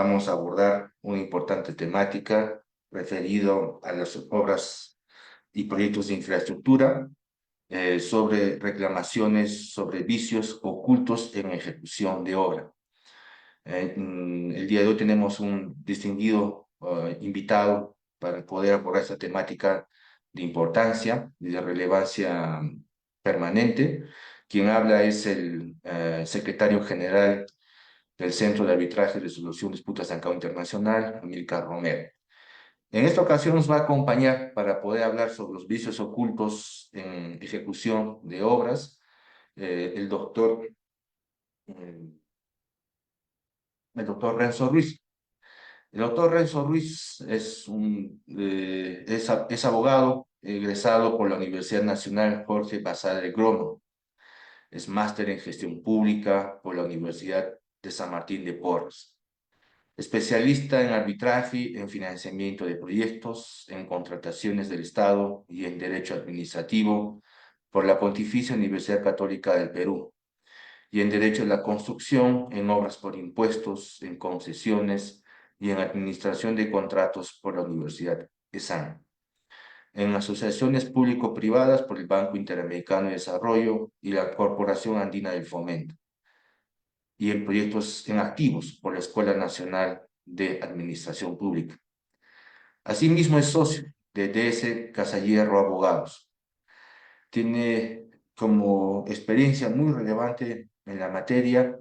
vamos a abordar una importante temática referido a las obras y proyectos de infraestructura, sobre reclamaciones sobre vicios ocultos en ejecución de obra. El día de hoy tenemos un distinguido invitado para poder abordar esta temática de importancia y de relevancia permanente. Quien habla es el secretario general del Centro de Arbitraje y Resolución de Disputas de Ancao Internacional, Amílcar Romero. En esta ocasión nos va a acompañar para poder hablar sobre los vicios ocultos en ejecución de obras el doctor Renzo Ruiz. El doctor Renzo Ruiz es abogado egresado por la Universidad Nacional Jorge Basadre Grono. Es máster en gestión pública por la Universidad de San Martín de Porres. Especialista en arbitraje, en financiamiento de proyectos, en contrataciones del Estado y en Derecho Administrativo por la Pontificia Universidad Católica del Perú, y en Derecho de la Construcción, en obras por impuestos, en concesiones y en administración de contratos por la Universidad ESAN. En asociaciones público-privadas por el Banco Interamericano de Desarrollo y la Corporación Andina del Fomento, y en proyectos en activos por la Escuela Nacional de Administración Pública. Asimismo es socio de DS Casallierro Abogados. Tiene como experiencia muy relevante en la materia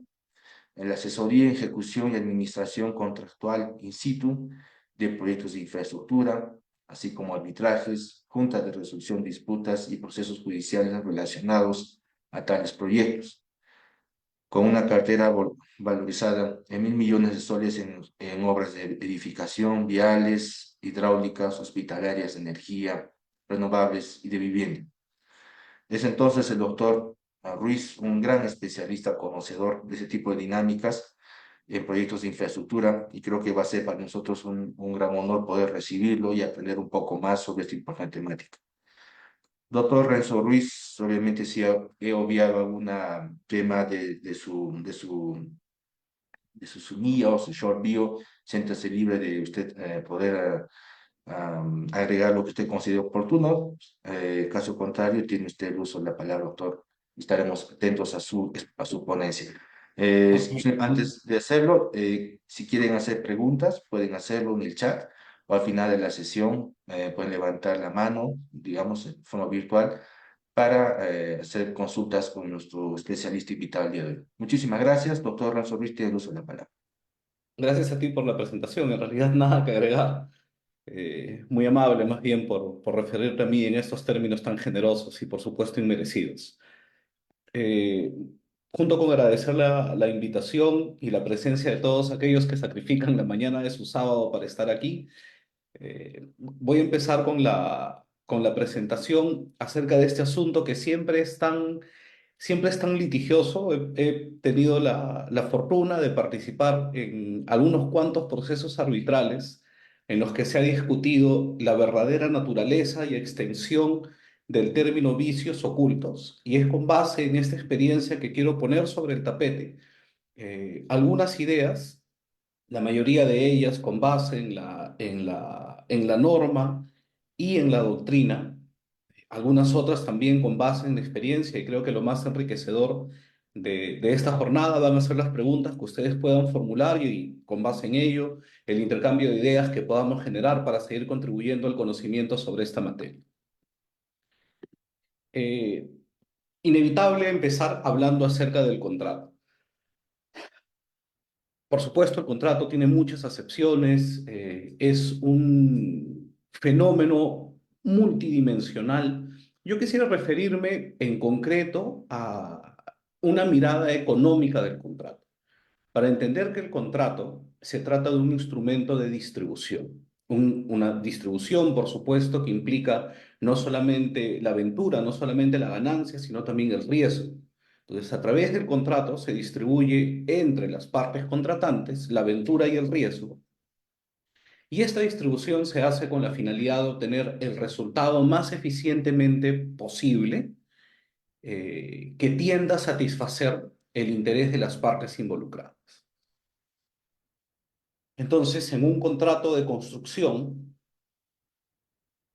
en la asesoría, ejecución y administración contractual in situ de proyectos de infraestructura, así como arbitrajes, juntas de resolución de disputas y procesos judiciales relacionados a tales proyectos, con una cartera valorizada en 1.000 millones de soles en obras de edificación, viales, hidráulicas, hospitalarias, de energía, renovables y de vivienda. Es entonces el doctor Ruiz un gran especialista, conocedor de ese tipo de dinámicas en proyectos de infraestructura, y creo que va a ser para nosotros un gran honor poder recibirlo y aprender un poco más sobre esta importante temática. Doctor Renzo Ruiz, obviamente si he obviado algún tema de su sumilla o su short bio, siéntase libre de usted poder agregar lo que usted considere oportuno. Caso contrario, tiene usted el uso de la palabra, doctor. Estaremos atentos a su ponencia. Antes de hacerlo, si quieren hacer preguntas, pueden hacerlo en el chat o al final de la sesión pueden levantar la mano, digamos, en forma virtual, para hacer consultas con nuestro especialista invitado el día de hoy. Muchísimas gracias, doctor Renzo Ruiz, tiene el uso de la palabra. Gracias a ti por la presentación. En realidad nada que agregar. Muy amable más bien por referirte a mí en estos términos tan generosos y por supuesto inmerecidos. Eh, Junto con agradecer la invitación y la presencia de todos aquellos que sacrifican la mañana de su sábado para estar aquí, voy a empezar con la presentación acerca de este asunto que siempre es tan litigioso. He tenido la fortuna de participar en algunos cuantos procesos arbitrales en los que se ha discutido la verdadera naturaleza y extensión del término vicios ocultos. Y es con base en esta experiencia que quiero poner sobre el tapete algunas ideas, la mayoría de ellas con base en la norma y en la doctrina, algunas otras también con base en la experiencia, y creo que lo más enriquecedor de esta jornada van a ser las preguntas que ustedes puedan formular y con base en ello el intercambio de ideas que podamos generar para seguir contribuyendo al conocimiento sobre esta materia. Eh, Inevitable empezar hablando acerca del contrato. Por supuesto, el contrato tiene muchas acepciones, es un fenómeno multidimensional. Yo quisiera referirme en concreto a una mirada económica del contrato, para entender que el contrato se trata de un instrumento de distribución. Una distribución, por supuesto, que implica no solamente la aventura, no solamente la ganancia, sino también el riesgo. Entonces, a través del contrato se distribuye entre las partes contratantes la aventura y el riesgo. Y esta distribución se hace con la finalidad de obtener el resultado más eficientemente posible, que tienda a satisfacer el interés de las partes involucradas. Entonces, en un contrato de construcción,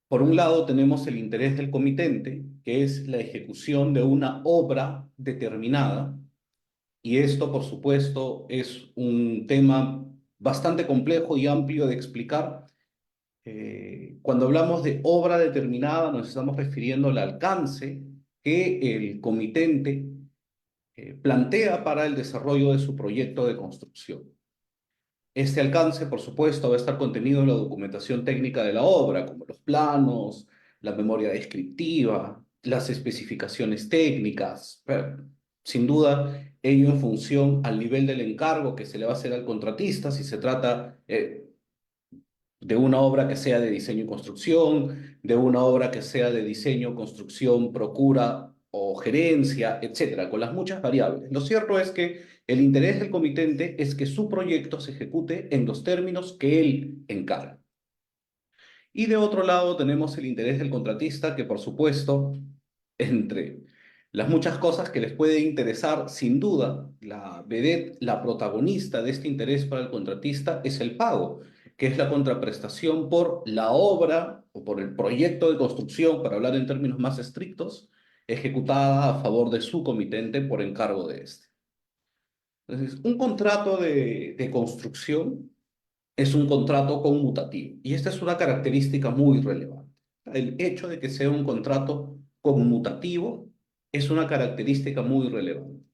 por un lado tenemos el interés del comitente, que es la ejecución de una obra determinada, y esto, por supuesto, es un tema bastante complejo y amplio de explicar. Cuando hablamos de obra determinada, nos estamos refiriendo al alcance que el comitente plantea para el desarrollo de su proyecto de construcción. Este alcance, por supuesto, va a estar contenido en la documentación técnica de la obra, como los planos, la memoria descriptiva, las especificaciones técnicas, pero, sin duda, ello en función al nivel del encargo que se le va a hacer al contratista, si se trata de una obra que sea de diseño y construcción, de una obra que sea de diseño, construcción, procura o gerencia, etcétera, con las muchas variables. Lo cierto es que el interés del comitente es que su proyecto se ejecute en los términos que él encarga. Y de otro lado tenemos el interés del contratista, que por supuesto, entre las muchas cosas que les puede interesar, sin duda, la vedette, la protagonista de este interés para el contratista es el pago, que es la contraprestación por la obra o por el proyecto de construcción, para hablar en términos más estrictos, ejecutada a favor de su comitente por encargo de este. Entonces, un contrato de construcción es un contrato conmutativo. Y esta es una característica muy relevante. El hecho de que sea un contrato conmutativo es una característica muy relevante.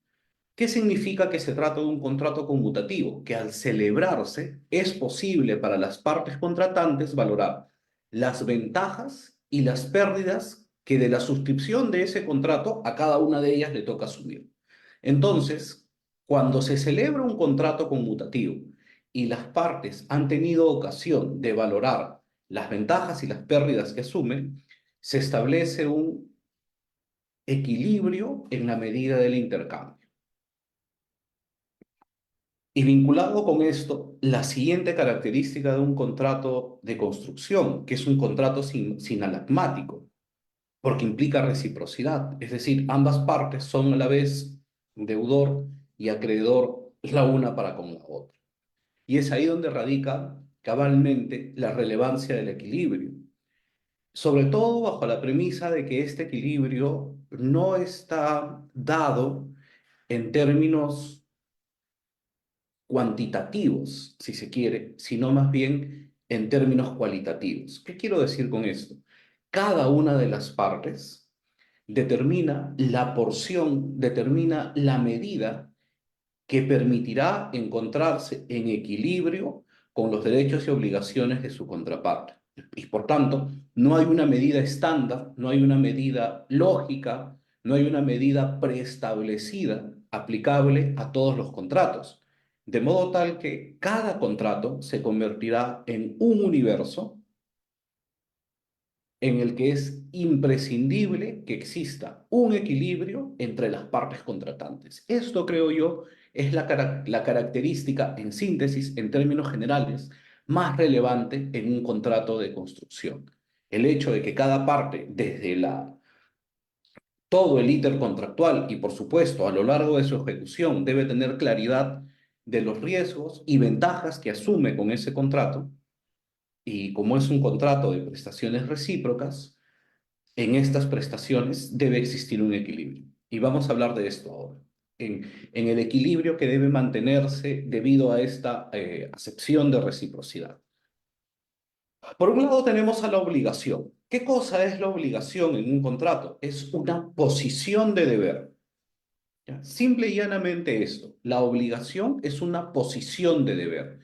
¿Qué significa que se trata de un contrato conmutativo? Que al celebrarse es posible para las partes contratantes valorar las ventajas y las pérdidas que de la suscripción de ese contrato a cada una de ellas le toca asumir. Entonces, cuando se celebra un contrato conmutativo y las partes han tenido ocasión de valorar las ventajas y las pérdidas que asumen, se establece un equilibrio en la medida del intercambio. Y vinculado con esto, la siguiente característica de un contrato de construcción, que es un contrato sinalagmático, porque implica reciprocidad, es decir, ambas partes son a la vez deudor y acreedor la una para con la otra. Y es ahí donde radica cabalmente la relevancia del equilibrio, sobre todo bajo la premisa de que este equilibrio no está dado en términos cuantitativos, si se quiere, sino más bien en términos cualitativos. ¿Qué quiero decir con esto? Cada una de las partes determina la porción, determina la medida que permitirá encontrarse en equilibrio con los derechos y obligaciones de su contraparte. Y por tanto, no hay una medida estándar, no hay una medida lógica, no hay una medida preestablecida aplicable a todos los contratos. De modo tal que cada contrato se convertirá en un universo en el que es imprescindible que exista un equilibrio entre las partes contratantes. Esto, creo yo, es la característica, en síntesis, en términos generales, más relevante en un contrato de construcción. El hecho de que cada parte, desde todo el íter contractual y, por supuesto, a lo largo de su ejecución, debe tener claridad de los riesgos y ventajas que asume con ese contrato. Y como es un contrato de prestaciones recíprocas, en estas prestaciones debe existir un equilibrio. Y vamos a hablar de esto ahora. En el equilibrio que debe mantenerse debido a esta acepción de reciprocidad. Por un lado tenemos a la obligación. ¿Qué cosa es la obligación en un contrato? Es una posición de deber. ¿Ya? Simple y llanamente esto. La obligación es una posición de deber.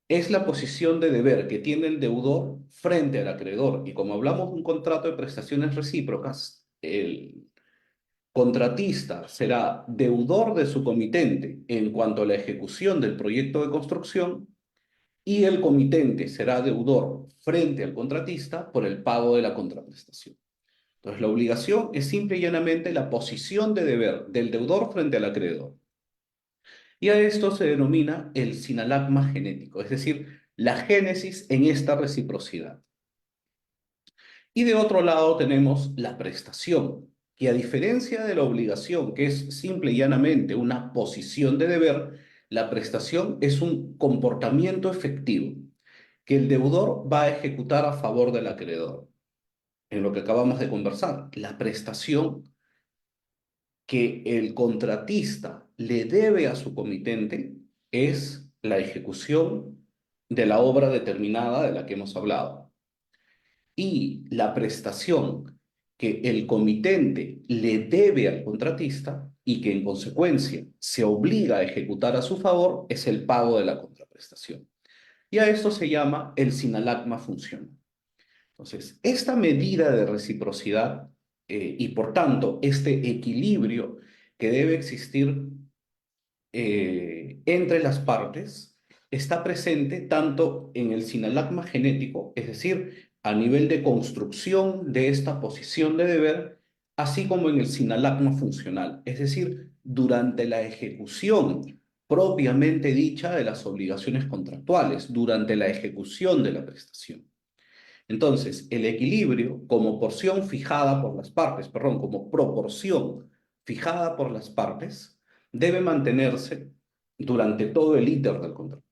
Es la posición de deber que tiene el deudor frente al acreedor. Y como hablamos de un contrato de prestaciones recíprocas, el contratista será deudor de su comitente en cuanto a la ejecución del proyecto de construcción y el comitente será deudor frente al contratista por el pago de la contraprestación. Entonces, la obligación es simple y llanamente la posición de deber del deudor frente al acreedor. Y a esto se denomina el sinalagma genético, es decir, la génesis en esta reciprocidad. Y de otro lado tenemos la prestación, que a diferencia de la obligación, que es simple y llanamente una posición de deber, La prestación es un comportamiento efectivo que el deudor va a ejecutar a favor del acreedor. En lo que acabamos de conversar, la prestación que el contratista le debe a su comitente es la ejecución de la obra determinada de la que hemos hablado. Y la prestación que el comitente le debe al contratista y que en consecuencia se obliga a ejecutar a su favor es el pago de la contraprestación. Y a esto se llama el sinalagma funcional. Entonces, esta medida de reciprocidad y por tanto este equilibrio que debe existir entre las partes está presente tanto en el sinalagma genético, es decir, a nivel de construcción de esta posición de deber, así como en el sinalagma funcional, es decir, durante la ejecución propiamente dicha de las obligaciones contractuales, durante la ejecución de la prestación. Entonces, el equilibrio como porción fijada por las partes, perdón, como proporción fijada por las partes, debe mantenerse durante todo el íter del contrato.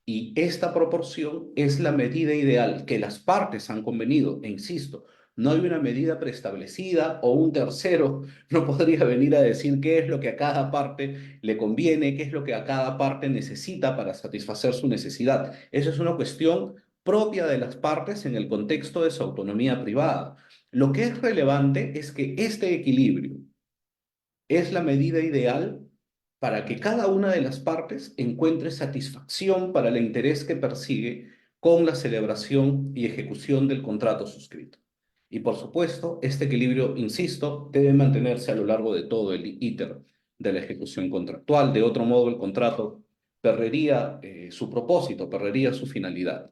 Y esta proporción es la medida ideal que las partes han convenido. E insisto, no hay una medida preestablecida o un tercero no podría venir a decir qué es lo que a cada parte le conviene, qué es lo que a cada parte necesita para satisfacer su necesidad. Esa es una cuestión propia de las partes en el contexto de su autonomía privada. Lo que es relevante es que este equilibrio es la medida ideal para que cada una de las partes encuentre satisfacción para el interés que persigue con la celebración y ejecución del contrato suscrito. Y por supuesto, este equilibrio, insisto, debe mantenerse a lo largo de todo el íter de la ejecución contractual. De otro modo, el contrato perdería su propósito, perdería su finalidad.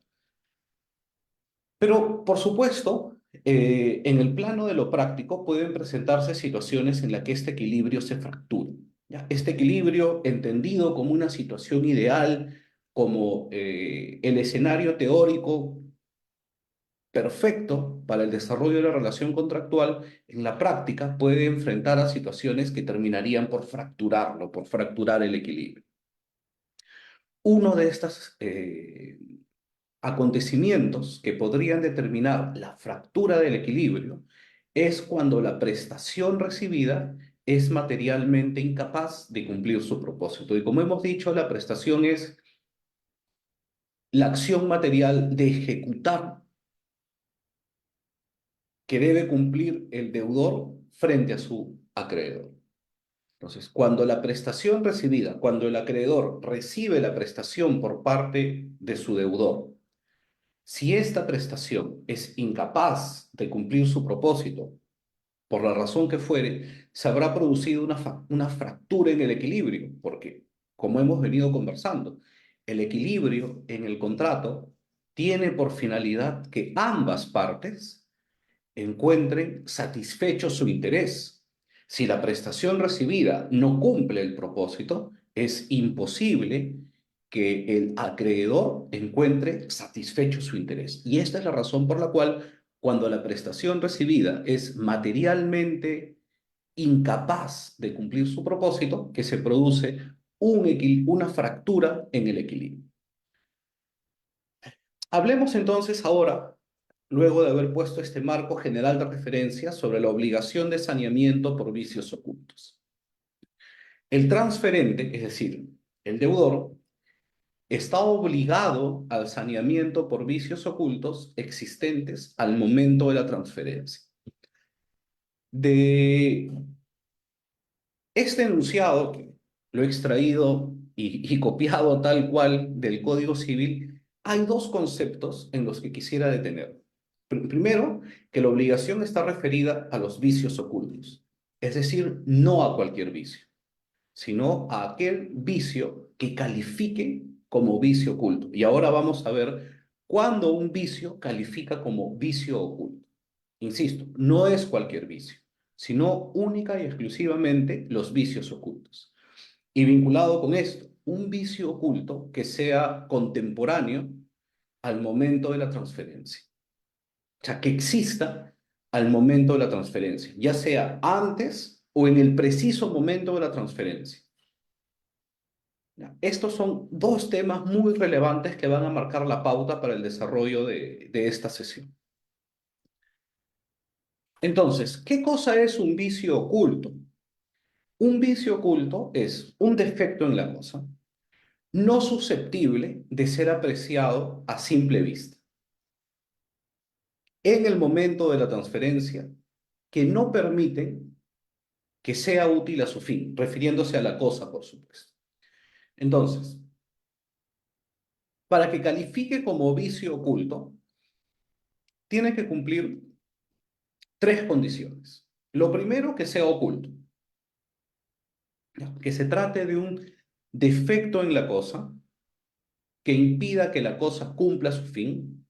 Pero, por supuesto, en el plano de lo práctico pueden presentarse situaciones en las que este equilibrio se fractura. ¿Ya? Este equilibrio, entendido como una situación ideal, como el escenario teórico perfecto para el desarrollo de la relación contractual, en la práctica puede enfrentar a situaciones que terminarían por fracturarlo, por fracturar el equilibrio. Uno de estos acontecimientos que podrían determinar la fractura del equilibrio es cuando la prestación recibida es materialmente incapaz de cumplir su propósito. Y como hemos dicho, la prestación es la acción material de ejecutar que debe cumplir el deudor frente a su acreedor. Entonces, cuando la prestación recibida, cuando el acreedor recibe la prestación por parte de su deudor, si esta prestación es incapaz de cumplir su propósito, por la razón que fuere, se habrá producido una fractura en el equilibrio, porque, como hemos venido conversando, el equilibrio en el contrato tiene por finalidad que ambas partes encuentren satisfecho su interés. Si la prestación recibida no cumple el propósito, es imposible que el acreedor encuentre satisfecho su interés. Y esta es la razón por la cual cuando la prestación recibida es materialmente incapaz de cumplir su propósito, que se produce una fractura en el equilibrio. Hablemos entonces ahora, luego de haber puesto este marco general de referencia sobre la obligación de saneamiento por vicios ocultos. El transferente, es decir, el deudor, está obligado al saneamiento por vicios ocultos existentes al momento de la transferencia. De este enunciado, que lo he extraído y copiado tal cual del Código Civil, hay dos conceptos en los que quisiera detener. Primero, que la obligación está referida a los vicios ocultos, es decir, no a cualquier vicio, sino a aquel vicio que califique como vicio oculto. Y ahora vamos a ver cuándo un vicio califica como vicio oculto. Insisto, no es cualquier vicio, sino única y exclusivamente los vicios ocultos. Y vinculado con esto, un vicio oculto que sea contemporáneo al momento de la transferencia. O sea, que exista al momento de la transferencia, ya sea antes o en el preciso momento de la transferencia. ¿Ya? Estos son dos temas muy relevantes que van a marcar la pauta para el desarrollo de esta sesión. Entonces, ¿qué cosa es un vicio oculto? Un vicio oculto es un defecto en la cosa no susceptible de ser apreciado a simple vista en el momento de la transferencia que no permiten que sea útil a su fin, refiriéndose a la cosa, por supuesto. Entonces, para que califique como vicio oculto, tiene que cumplir tres condiciones. Lo primero, que sea oculto, ¿ya? Que se trate de un defecto en la cosa que impida que la cosa cumpla su fin,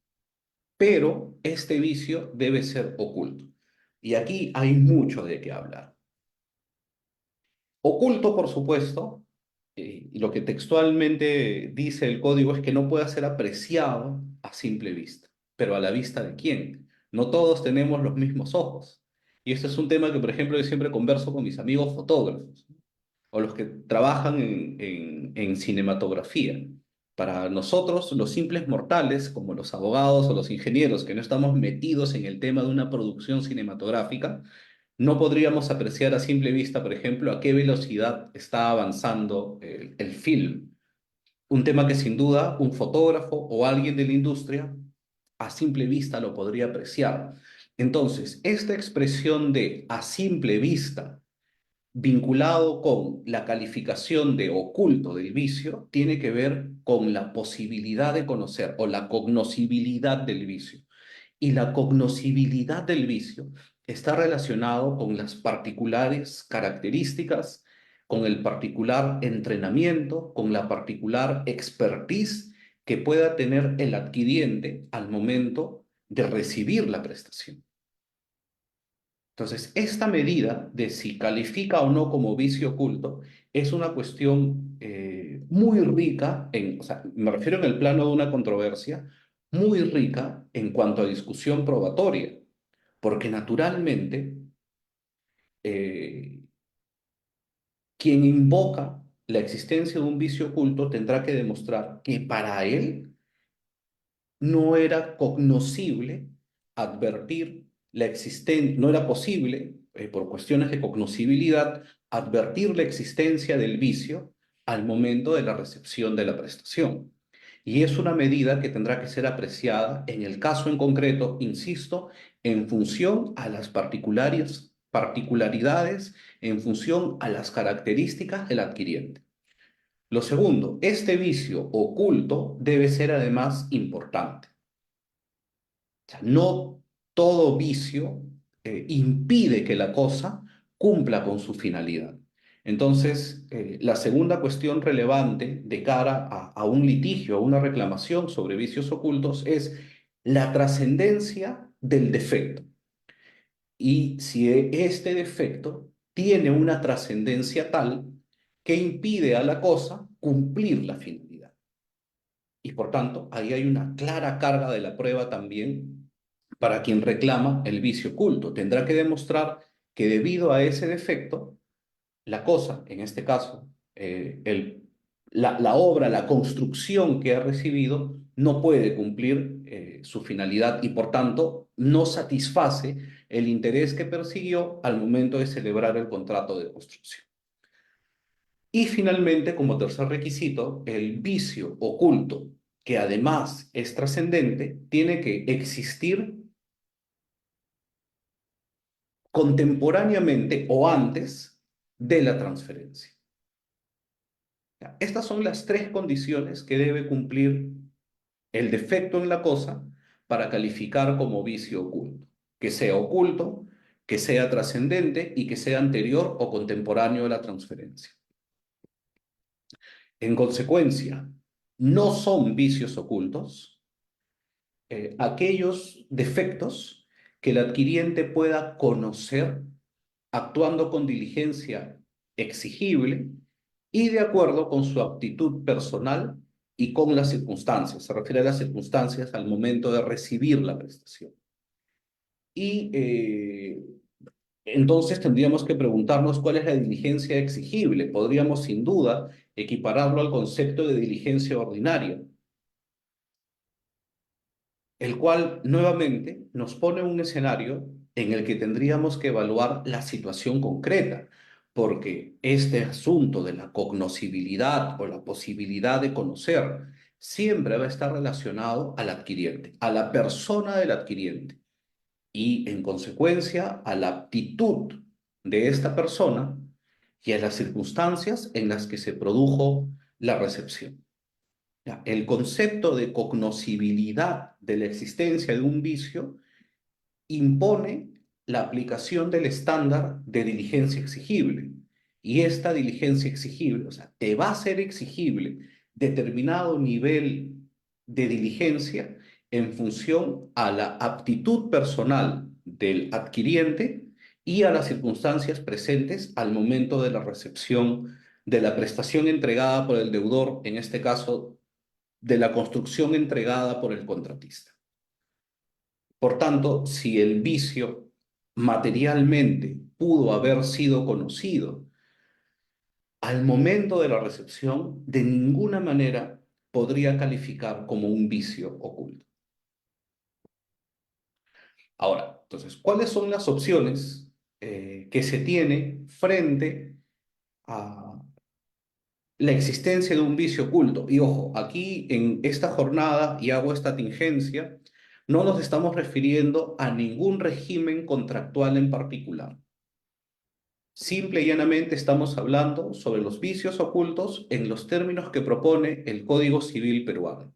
pero este vicio debe ser oculto. Y aquí hay mucho de qué hablar. Oculto, por supuesto, y lo que textualmente dice el código es que no pueda ser apreciado a simple vista. ¿Pero a la vista de quién? No todos tenemos los mismos ojos. Y este es un tema que, por ejemplo, yo siempre converso con mis amigos fotógrafos o los que trabajan en cinematografía. Para nosotros, los simples mortales, como los abogados o los ingenieros que no estamos metidos en el tema de una producción cinematográfica, no podríamos apreciar a simple vista, por ejemplo, a qué velocidad está avanzando el film. Un tema que sin duda un fotógrafo o alguien de la industria a simple vista lo podría apreciar. Entonces, esta expresión de a simple vista vinculado con la calificación de oculto del vicio, tiene que ver con la posibilidad de conocer o la cognoscibilidad del vicio. Y la cognoscibilidad del vicio está relacionado con las particulares características, con el particular entrenamiento, con la particular expertise que pueda tener el adquiriente al momento de recibir la prestación. Entonces, esta medida de si califica o no como vicio oculto es una cuestión muy rica, o sea, me refiero en el plano de una controversia, muy rica en cuanto a discusión probatoria, porque naturalmente eh, quien invoca la existencia de un vicio oculto tendrá que demostrar que para él no era cognoscible advertir la existencia, no era posible, por cuestiones de cognoscibilidad, advertir la existencia del vicio al momento de la recepción de la prestación. Y es una medida que tendrá que ser apreciada en el caso en concreto, insisto, en función a las particularidades, en función a las características del adquiriente. Lo segundo, este vicio oculto debe ser además importante. O sea, no todo vicio impide que la cosa cumpla con su finalidad. Entonces, la segunda cuestión relevante de cara a un litigio, a una reclamación sobre vicios ocultos es la trascendencia del defecto. Y si este defecto tiene una trascendencia tal que impide a la cosa cumplir la finalidad. Y por tanto, ahí hay una clara carga de la prueba también para quien reclama el vicio oculto. Tendrá que demostrar que debido a ese defecto, la cosa, en este caso, la obra, la construcción que ha recibido, no puede cumplir su finalidad y por tanto no satisface el interés que persiguió al momento de celebrar el contrato de construcción. Y finalmente, como tercer requisito, el vicio oculto, que además es trascendente, tiene que existir contemporáneamente o antes de la transferencia. Estas son las tres condiciones que debe cumplir el defecto en la cosa para calificar como vicio oculto. Que sea oculto, que sea trascendente y que sea anterior o contemporáneo a la transferencia. En consecuencia, no son vicios ocultos aquellos defectos que el adquiriente pueda conocer actuando con diligencia exigible y de acuerdo con su aptitud personal y con las circunstancias. Se refiere a las circunstancias al momento de recibir la prestación. Y entonces tendríamos que preguntarnos cuál es la diligencia exigible. Podríamos sin duda equipararlo al concepto de diligencia ordinaria, el cual nuevamente nos pone un escenario en el que tendríamos que evaluar la situación concreta, porque este asunto de la cognoscibilidad o la posibilidad de conocer siempre va a estar relacionado al adquiriente, a la persona del adquiriente y, en consecuencia, a la aptitud de esta persona y a las circunstancias en las que se produjo la recepción. Ya, el concepto de cognoscibilidad de la existencia de un vicio impone la aplicación del estándar de diligencia exigible. Y esta diligencia exigible, o sea, te va a ser exigible determinado nivel de diligencia en función a la aptitud personal del adquiriente y a las circunstancias presentes al momento de la recepción de la prestación entregada por el deudor, en este caso, de la construcción entregada por el contratista. Por tanto, si el vicio materialmente pudo haber sido conocido al momento de la recepción, de ninguna manera podría calificar como un vicio oculto. Ahora, entonces, ¿cuáles son las opciones que se tiene frente a la existencia de un vicio oculto? Y ojo, aquí en esta jornada, y hago esta tingencia, no nos estamos refiriendo a ningún régimen contractual en particular. Simple y llanamente estamos hablando sobre los vicios ocultos en los términos que propone el Código Civil peruano.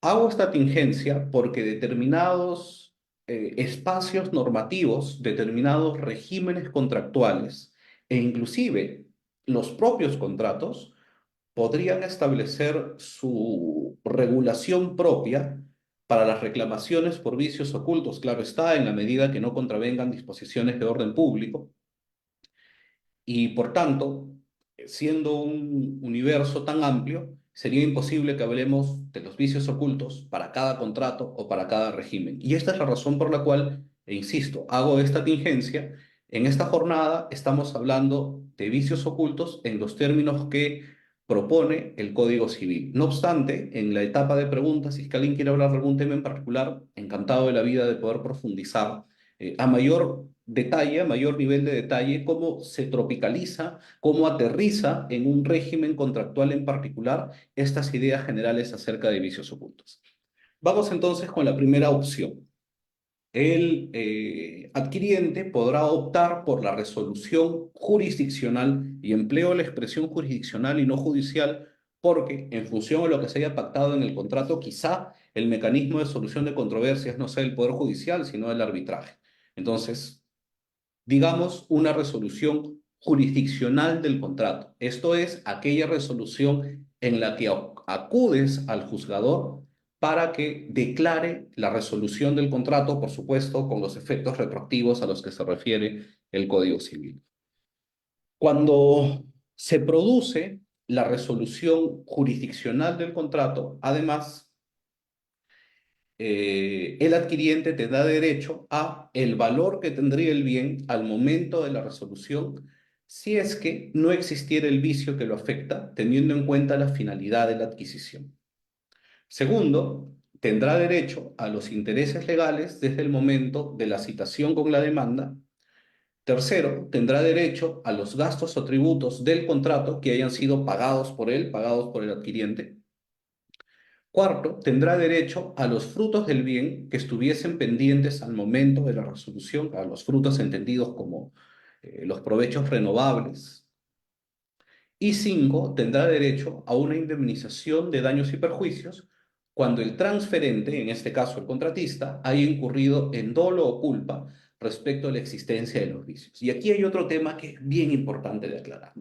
Hago esta tingencia porque determinados espacios normativos, determinados regímenes contractuales e inclusive los propios contratos podrían establecer su regulación propia para las reclamaciones por vicios ocultos. Claro está, en la medida que no contravengan disposiciones de orden público y por tanto, siendo un universo tan amplio, sería imposible que hablemos de los vicios ocultos para cada contrato o para cada régimen. Y esta es la razón por la cual, e insisto, hago esta tingencia. En esta jornada estamos hablando de vicios ocultos en los términos que propone el Código Civil. No obstante, en la etapa de preguntas, si es que alguien quiere hablar de algún tema en particular, encantado de la vida de poder profundizar a mayor detalle, a mayor nivel de detalle, cómo se tropicaliza, cómo aterriza en un régimen contractual en particular estas ideas generales acerca de vicios ocultos. Vamos entonces con la primera opción. El adquiriente podrá optar por la resolución jurisdiccional, y empleo la expresión jurisdiccional y no judicial porque, en función de lo que se haya pactado en el contrato, quizá el mecanismo de solución de controversias no sea el Poder Judicial, sino el arbitraje. Entonces, digamos, una resolución jurisdiccional del contrato. Esto es aquella resolución en la que acudes al juzgador para que declare la resolución del contrato, por supuesto, con los efectos retroactivos a los que se refiere el Código Civil. Cuando se produce la resolución jurisdiccional del contrato, además, el adquiriente te da derecho a el valor que tendría el bien al momento de la resolución si es que no existiera el vicio que lo afecta, teniendo en cuenta la finalidad de la adquisición. Segundo, tendrá derecho a los intereses legales desde el momento de la citación con la demanda. Tercero, tendrá derecho a los gastos o tributos del contrato que hayan sido pagados por él, pagados por el adquiriente. Cuarto, tendrá derecho a los frutos del bien que estuviesen pendientes al momento de la resolución, a los frutos entendidos como los provechos renovables. Y cinco, tendrá derecho a una indemnización de daños y perjuicios cuando el transferente, en este caso el contratista, haya incurrido en dolo o culpa respecto a la existencia de los vicios. Y aquí hay otro tema que es bien importante de aclarar.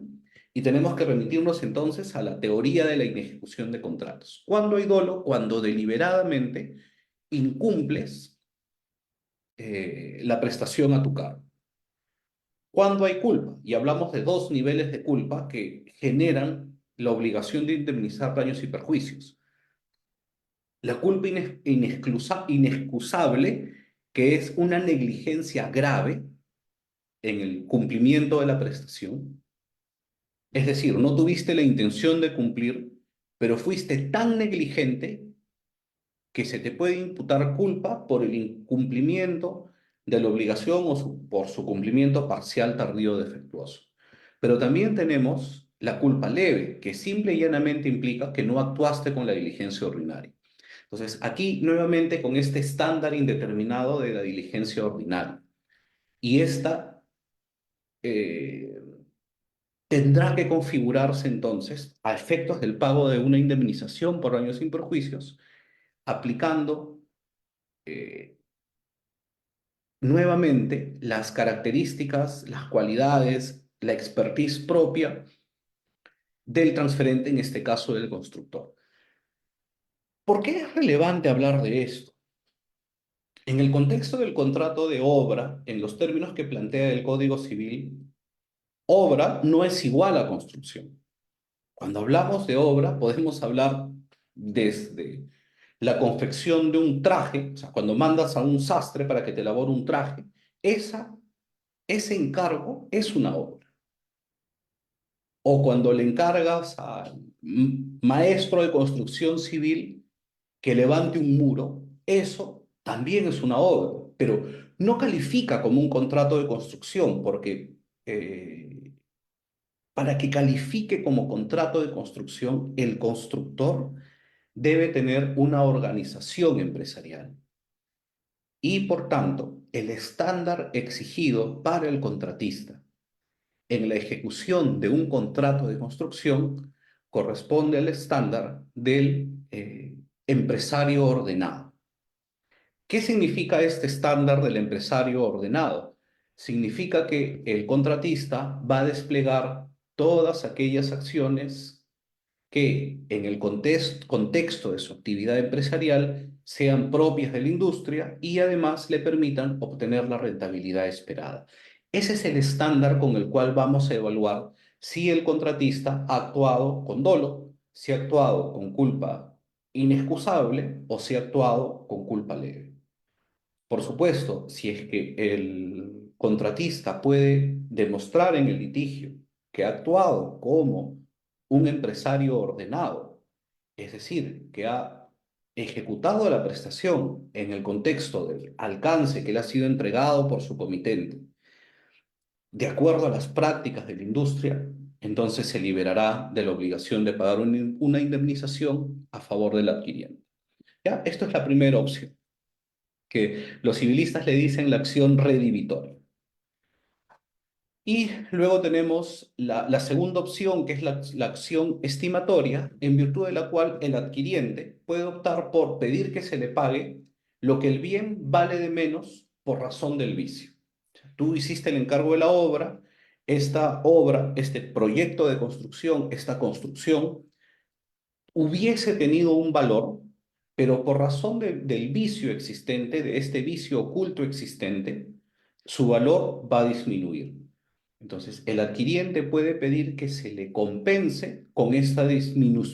Y tenemos que remitirnos entonces a la teoría de la inejecución de contratos. ¿Cuándo hay dolo? Cuando deliberadamente incumples la prestación a tu cargo. ¿Cuándo hay culpa? Y hablamos de dos niveles de culpa que generan la obligación de indemnizar daños y perjuicios. La culpa inexcusable, que es una negligencia grave en el cumplimiento de la prestación, Es decir, no tuviste la intención de cumplir, pero fuiste tan negligente que se te puede imputar culpa por el incumplimiento de la obligación o por su cumplimiento parcial, tardío o defectuoso. Pero también tenemos la culpa leve, que simple y llanamente implica que no actuaste con la diligencia ordinaria. Entonces, aquí nuevamente con este estándar indeterminado de la diligencia ordinaria. Y esta eh, tendrá que configurarse entonces a efectos del pago de una indemnización por daños sin perjuicios, aplicando eh, nuevamente las características, las cualidades, la expertise propia del transferente, en este caso del constructor. ¿Por qué es relevante hablar de esto? En el contexto del contrato de obra, en los términos que plantea el Código Civil, obra no es igual a construcción. Cuando hablamos de obra, podemos hablar desde la confección de un traje, o sea, cuando mandas a un sastre para que te elabore un traje, esa, ese encargo es una obra. O cuando le encargas al maestro de construcción civil que levante un muro, eso también es una obra, pero no califica como un contrato de construcción, porque para que califique como contrato de construcción, el constructor debe tener una organización empresarial y, por tanto, el estándar exigido para el contratista en la ejecución de un contrato de construcción corresponde al estándar del empresario ordenado. ¿Qué significa este estándar del empresario ordenado? Significa que el contratista va a desplegar todas aquellas acciones que en el contexto de su actividad empresarial sean propias de la industria y además le permitan obtener la rentabilidad esperada. Ese es el estándar con el cual vamos a evaluar si el contratista ha actuado con dolo, si ha actuado con culpa inexcusable o si ha actuado con culpa leve. Por supuesto, si es que el contratista puede demostrar en el litigio que ha actuado como un empresario ordenado, es decir, que ha ejecutado la prestación en el contexto del alcance que le ha sido entregado por su comitente, de acuerdo a las prácticas de la industria, entonces se liberará de la obligación de pagar una indemnización a favor del adquiriente. ¿Ya? Esto es la primera opción, que los civilistas le dicen la acción redivitoria. Y luego tenemos la segunda opción, que es la acción estimatoria, en virtud de la cual el adquiriente puede optar por pedir que se le pague lo que el bien vale de menos por razón del vicio. O sea, tú hiciste el encargo de la obra, esta obra, este proyecto de construcción, esta construcción, hubiese tenido un valor, pero por razón del vicio existente, de este vicio oculto existente, su valor va a disminuir. Entonces, el adquiriente puede pedir que se le compense con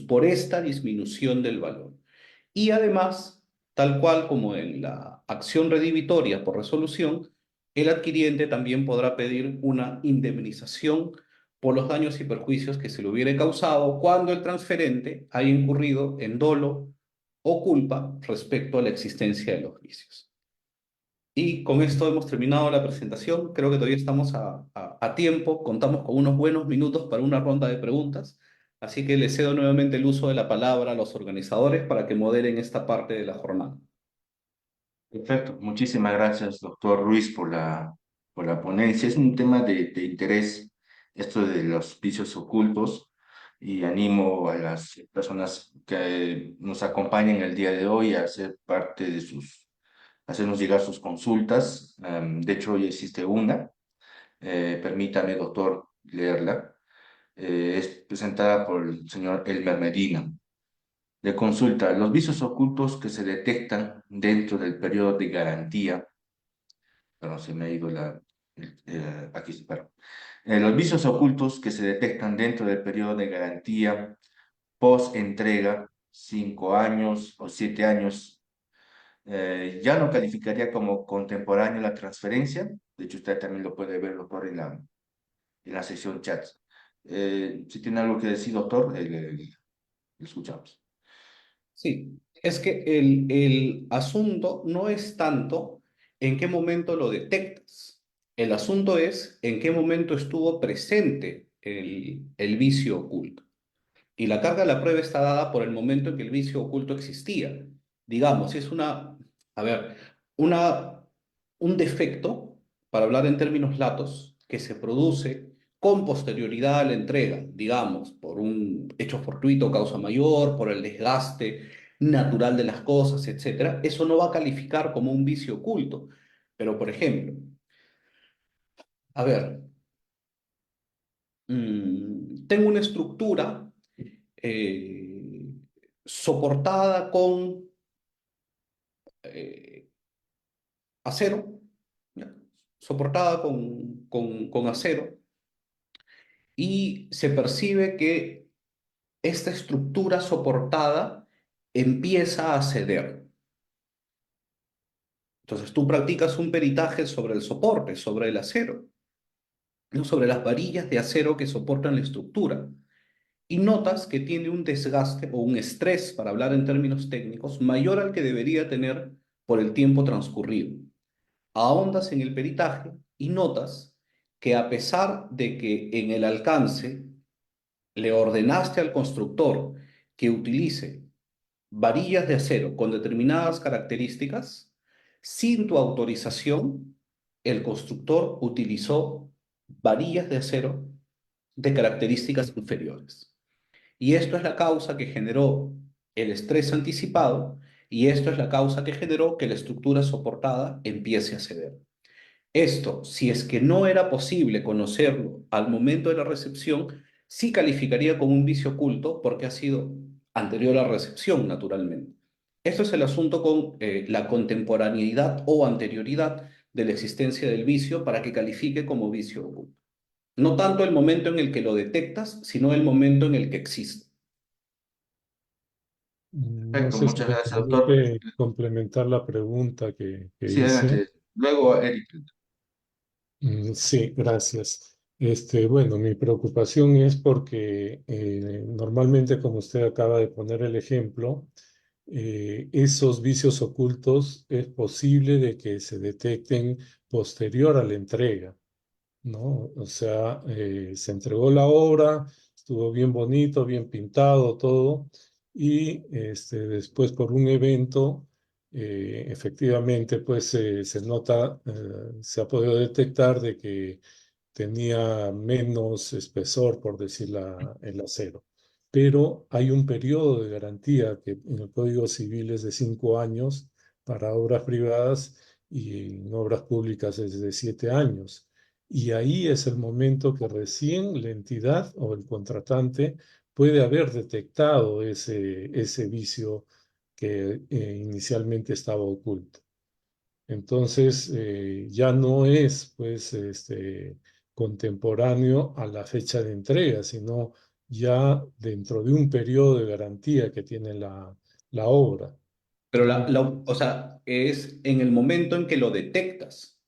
por esta disminución del valor. Y además, tal cual como en la acción redivitoria por resolución, el adquiriente también podrá pedir una indemnización por los daños y perjuicios que se le hubiere causado cuando el transferente haya incurrido en dolo o culpa respecto a la existencia de los vicios. Y con esto hemos terminado la presentación. Creo que todavía estamos a tiempo. Contamos con unos buenos minutos para una ronda de preguntas. Así que le cedo nuevamente el uso de la palabra a los organizadores para que moderen esta parte de la jornada. Perfecto. Muchísimas gracias, doctor Ruiz, por la ponencia. Es un tema de interés, esto de los vicios ocultos, y animo a las personas que nos acompañen el día de hoy a ser parte de hacernos llegar sus consultas. De hecho, hoy existe una. Permítame, doctor, leerla. Es presentada por el señor Elmer Medina. De consulta, los vicios ocultos que se detectan dentro del periodo de garantía. Perdón, se me ha ido aquí, perdón. Los vicios ocultos que se detectan dentro del periodo de garantía post entrega, 5 años o 7 años, ya no calificaría como contemporáneo la transferencia. De hecho, usted también lo puede ver, doctor, en la sección chat. Si tiene algo que decir, doctor, le escuchamos. Sí, es que el asunto no es tanto en qué momento lo detectas. El asunto es en qué momento estuvo presente el vicio oculto. Y la carga de la prueba está dada por el momento en que el vicio oculto existía. Digamos, es a ver, una, un defecto, para hablar en términos latos, que se produce con posterioridad a la entrega, digamos, por un hecho fortuito, causa mayor, por el desgaste natural de las cosas, etcétera. Eso no va a calificar como un vicio oculto. Pero, por ejemplo, a ver, tengo una estructura eh, soportada con eh, acero, ¿ya? Soportada con acero, y se percibe que esta estructura soportada empieza a ceder. Entonces tú practicas un peritaje sobre el soporte, sobre el acero, ¿no? Sobre las varillas de acero que soportan la estructura. Y notas que tiene un desgaste o un estrés, para hablar en términos técnicos, mayor al que debería tener por el tiempo transcurrido. Ahondas en el peritaje y notas que, a pesar de que en el alcance le ordenaste al constructor que utilice varillas de acero con determinadas características, sin tu autorización, el constructor utilizó varillas de acero de características inferiores. Y esto es la causa que generó el estrés anticipado, y esto es la causa que generó que la estructura soportada empiece a ceder. Esto, si es que no era posible conocerlo al momento de la recepción, sí calificaría como un vicio oculto porque ha sido anterior a la recepción, naturalmente. Esto es el asunto con la contemporaneidad o anterioridad de la existencia del vicio para que califique como vicio oculto. No tanto el momento en el que lo detectas, sino el momento en el que existe. No Perfecto, sé si muchas me gracias, doctor. permite complementar la pregunta que Sí, hice. adelante. Luego, Eric. Sí, gracias. Bueno, mi preocupación es porque normalmente, como usted acaba de poner el ejemplo, esos vicios ocultos es posible de que se detecten posterior a la entrega, ¿no? O sea, se entregó la obra, estuvo bien bonito, bien pintado, todo, y después por un evento, efectivamente, pues se nota, se ha podido detectar de que tenía menos espesor, por decir el acero. Pero hay un periodo de garantía que en el Código Civil es de 5 años para obras privadas y en obras públicas es de 7 años. Y ahí es el momento que recién la entidad o el contratante puede haber detectado ese vicio que inicialmente estaba oculto. Entonces, ya no es pues contemporáneo a la fecha de entrega, sino ya dentro de un periodo de garantía que tiene la obra, Pero ¿no? o sea, es en el momento en que lo detectas.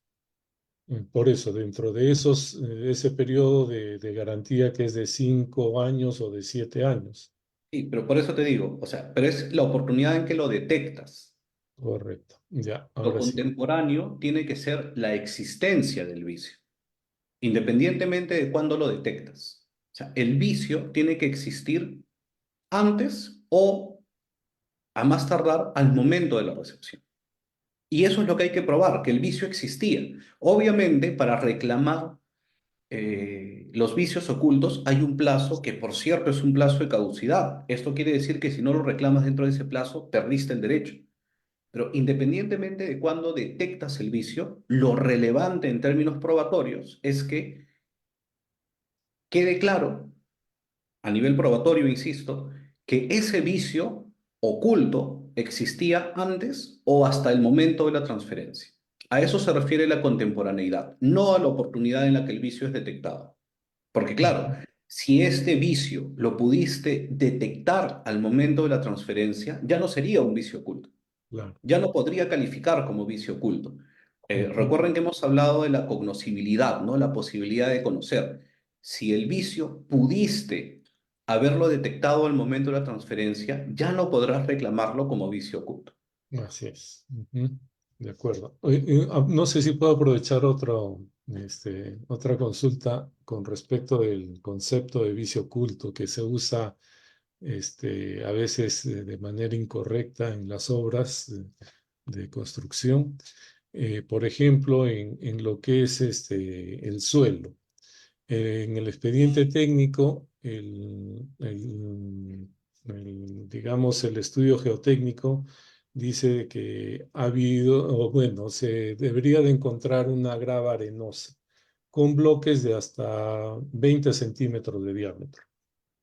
Por eso, dentro de ese periodo de garantía que es de 5 años o de 7 años. Sí, pero por eso te digo, o sea, pero es la oportunidad en que lo detectas. Correcto. Ya, Lo ahora sí. contemporáneo tiene que ser la existencia del vicio, independientemente de cuándo lo detectas. O sea, el vicio tiene que existir antes o, a más tardar, al momento de la recepción. Y eso es lo que hay que probar, que el vicio existía. Obviamente, para reclamar los vicios ocultos hay un plazo que, por cierto, es un plazo de caducidad. Esto quiere decir que si no lo reclamas dentro de ese plazo, perdiste el derecho. Pero independientemente de cuándo detectas el vicio, lo relevante en términos probatorios es que quede claro, a nivel probatorio, insisto, que ese vicio oculto existía antes o hasta el momento de la transferencia. A eso se refiere la contemporaneidad, no a la oportunidad en la que el vicio es detectado. Porque claro, Ujú. si este vicio lo pudiste detectar al momento de la transferencia, ya no sería un vicio oculto, Claro. ya no podría calificar como vicio oculto. Ujú. Recuerden que hemos hablado de la cognoscibilidad, ¿no? La posibilidad de conocer. Si el vicio pudiste haberlo detectado al momento de la transferencia, ya no podrás reclamarlo como vicio oculto. Así es. Ujú. De acuerdo. Oye, no sé si puedo aprovechar otra consulta con respecto del concepto de vicio oculto que se usa a veces de manera incorrecta en las obras de construcción. Por ejemplo, en lo que es el suelo. En el expediente técnico, digamos, el estudio geotécnico dice que ha habido, o bueno, se debería de encontrar una grava arenosa con bloques de hasta 20 centímetros de diámetro.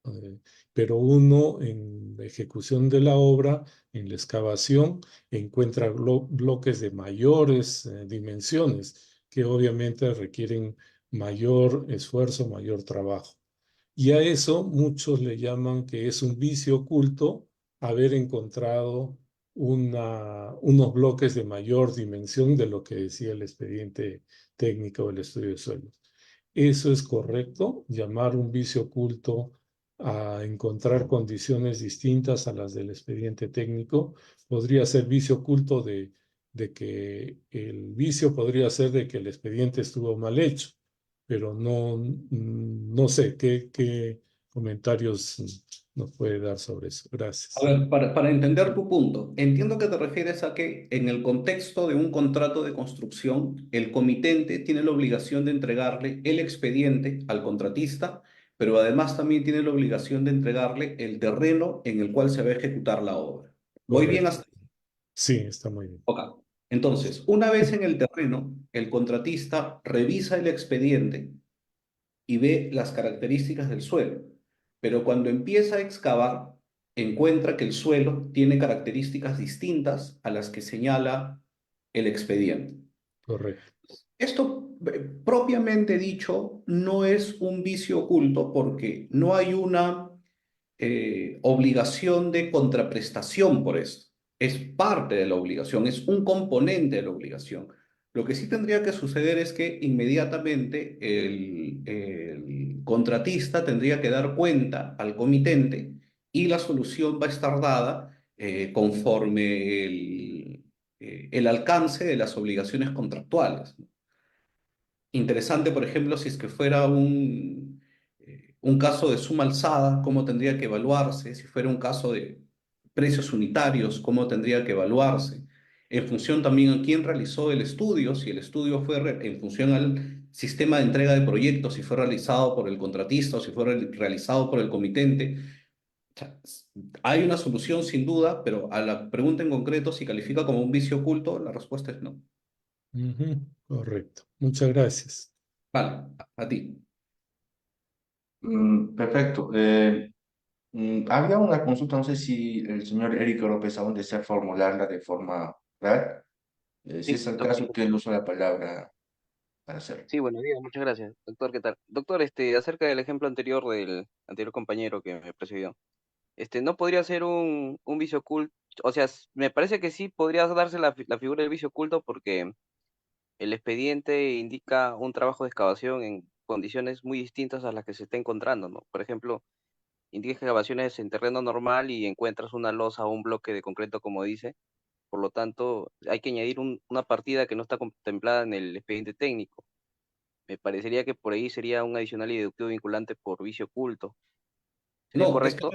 Eh, pero uno en la ejecución de la obra, en la excavación, encuentra bloques de mayores dimensiones que obviamente requieren mayor esfuerzo, mayor trabajo. Y a eso muchos le llaman que es un vicio oculto haber encontrado unos bloques de mayor dimensión de lo que decía el expediente técnico del estudio de suelos. ¿Eso es correcto? ¿Llamar un vicio oculto a encontrar condiciones distintas a las del expediente técnico? Podría ser vicio oculto de que el vicio podría ser de que el expediente estuvo mal hecho, pero no sé qué comentarios nos puede dar sobre eso. A Gracias. ver, para entender tu punto, entiendo que te refieres a que en el contexto de un contrato de construcción, el comitente tiene la obligación de entregarle el expediente al contratista, pero además también tiene la obligación de entregarle el terreno en el cual se va a ejecutar la obra. ¿Voy bien Correcto. hasta ahí? Sí, está muy bien. Ok. Entonces, una vez en el terreno, el contratista revisa el expediente y ve las características del suelo, pero cuando empieza a excavar, encuentra que el suelo tiene características distintas a las que señala el expediente. Correcto. Esto, propiamente dicho, no es un vicio oculto porque no hay una obligación de contraprestación por esto. Es parte de la obligación, es un componente de la obligación. Lo que sí tendría que suceder es que inmediatamente el contratista tendría que dar cuenta al comitente y la solución va a estar dada conforme el alcance de las obligaciones contractuales. Interesante, por ejemplo, si es que fuera un caso de suma alzada, cómo tendría que evaluarse, si fuera un caso de precios unitarios, cómo tendría que evaluarse, en función también a quién realizó el estudio, si el estudio fue en función al sistema de entrega de proyectos, si fue realizado por el contratista o si fue realizado por el comitente. O sea, hay una solución sin duda, pero a la pregunta en concreto, si califica como un vicio oculto, la respuesta es no. Ujú. Correcto. Muchas gracias. Vale, a ti. Perfecto. Había una consulta, no sé si el señor Eric López aún desea formularla de forma oral. Si es Sí, el doctor. caso, que él usa la palabra para hacerlo. Sí, buenos días, muchas gracias. Doctor, ¿qué tal? Doctor, acerca del ejemplo anterior del anterior compañero que me precedió, ¿no podría ser un vicio oculto? O sea, me parece que sí podría darse la figura del vicio oculto porque el expediente indica un trabajo de excavación en condiciones muy distintas a las que se está encontrando, ¿no? Por ejemplo, indica excavaciones en terreno normal y encuentras una losa o un bloque de concreto, como dice. Por lo tanto, hay que añadir una partida que no está contemplada en el expediente técnico. Me parecería que por ahí sería un adicional y deductivo vinculante por vicio oculto. ¿Sería No, es que correcto?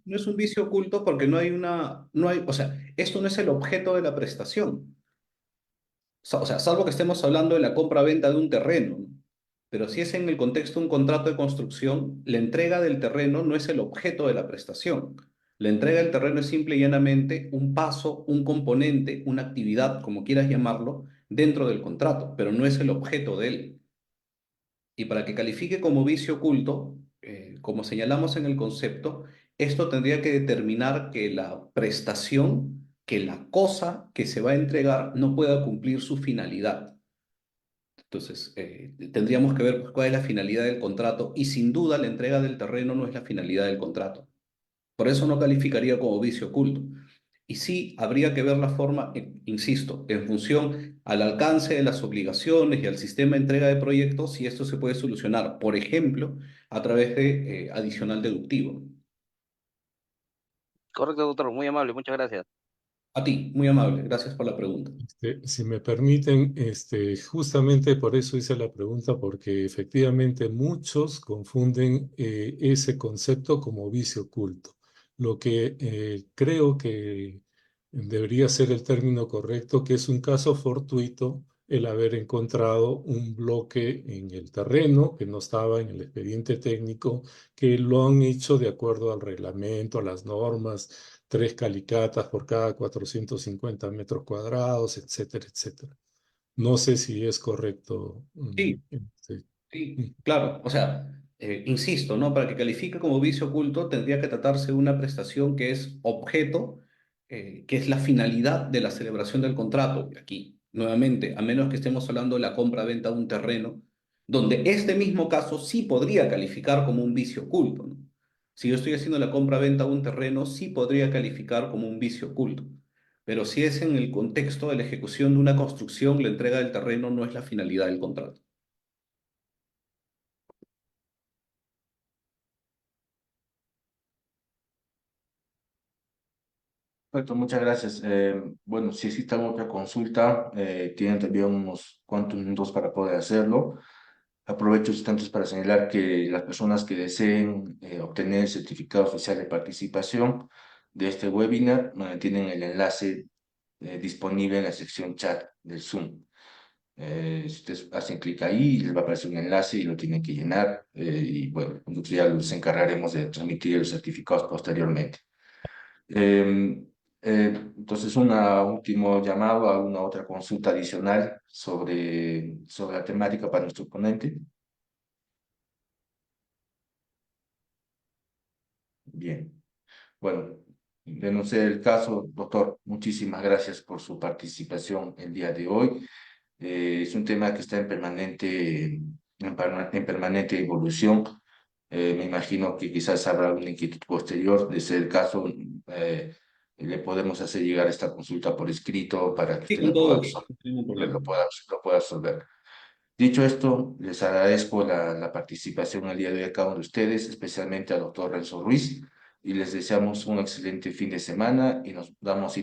no es un vicio oculto porque no hay, o sea, esto no es el objeto de la prestación. O sea, salvo que estemos hablando de la compra-venta de un terreno, ¿no? Pero si es en el contexto de un contrato de construcción, la entrega del terreno no es el objeto de la prestación. La entrega del terreno es simple y llanamente un paso, un componente, una actividad, como quieras llamarlo, dentro del contrato, pero no es el objeto de él. Y para que califique como vicio oculto, como señalamos en el concepto, esto tendría que determinar que la prestación, que la cosa que se va a entregar no pueda cumplir su finalidad. Entonces, tendríamos que ver pues, cuál es la finalidad del contrato y sin duda la entrega del terreno no es la finalidad del contrato. Por eso no calificaría como vicio oculto. Y sí, habría que ver la forma, insisto, en función al alcance de las obligaciones y al sistema de entrega de proyectos, si esto se puede solucionar, por ejemplo, a través de adicional deductivo. Correcto, doctor, muy amable, muchas gracias. A ti, muy amable, gracias por la pregunta. Si me permiten, justamente por eso hice la pregunta, porque efectivamente muchos confunden ese concepto como vicio oculto. Lo que creo que debería ser el término correcto, que es un caso fortuito el haber encontrado un bloque en el terreno que no estaba en el expediente técnico, que lo han hecho de acuerdo al reglamento, a las normas, 3 calicatas por cada 450 metros cuadrados, etcétera, etcétera. No sé si es correcto. Sí, sí, claro. O sea, insisto, ¿no? Para que califique como vicio oculto, tendría que tratarse de una prestación que es objeto, que es la finalidad de la celebración del contrato. Y aquí, nuevamente, a menos que estemos hablando de la compra-venta de un terreno, donde este mismo caso sí podría calificar como un vicio oculto, ¿no? Si yo estoy haciendo la compra-venta de un terreno, sí podría calificar como un vicio oculto. Pero si es en el contexto de la ejecución de una construcción, la entrega del terreno no es la finalidad del contrato. Perfecto, muchas gracias. Bueno, si existe alguna otra consulta, tienen también unos cuantos minutos para poder hacerlo. Aprovecho estos instantes para señalar que las personas que deseen obtener el certificado oficial de participación de este webinar tienen el enlace disponible en la sección chat del Zoom. Si ustedes hacen clic ahí, les va a aparecer un enlace y lo tienen que llenar. Y bueno, nosotros ya los encargaremos de transmitir los certificados posteriormente. Eh, entonces, un último llamado a una otra consulta adicional sobre la temática para nuestro ponente. Bien. Bueno, de no ser el caso, doctor, muchísimas gracias por su participación el día de hoy. Es un tema que está en permanente evolución. Me imagino que quizás habrá una inquietud posterior. De ser el caso, le podemos hacer llegar esta consulta por escrito para que Sí, usted con la todo pueda gusto, no hay ningún lo problema. pueda, lo pueda resolver. Dicho esto, les agradezco la participación el día de hoy a cada uno de ustedes, especialmente al doctor Renzo Ruiz, y les deseamos un excelente fin de semana y nos damos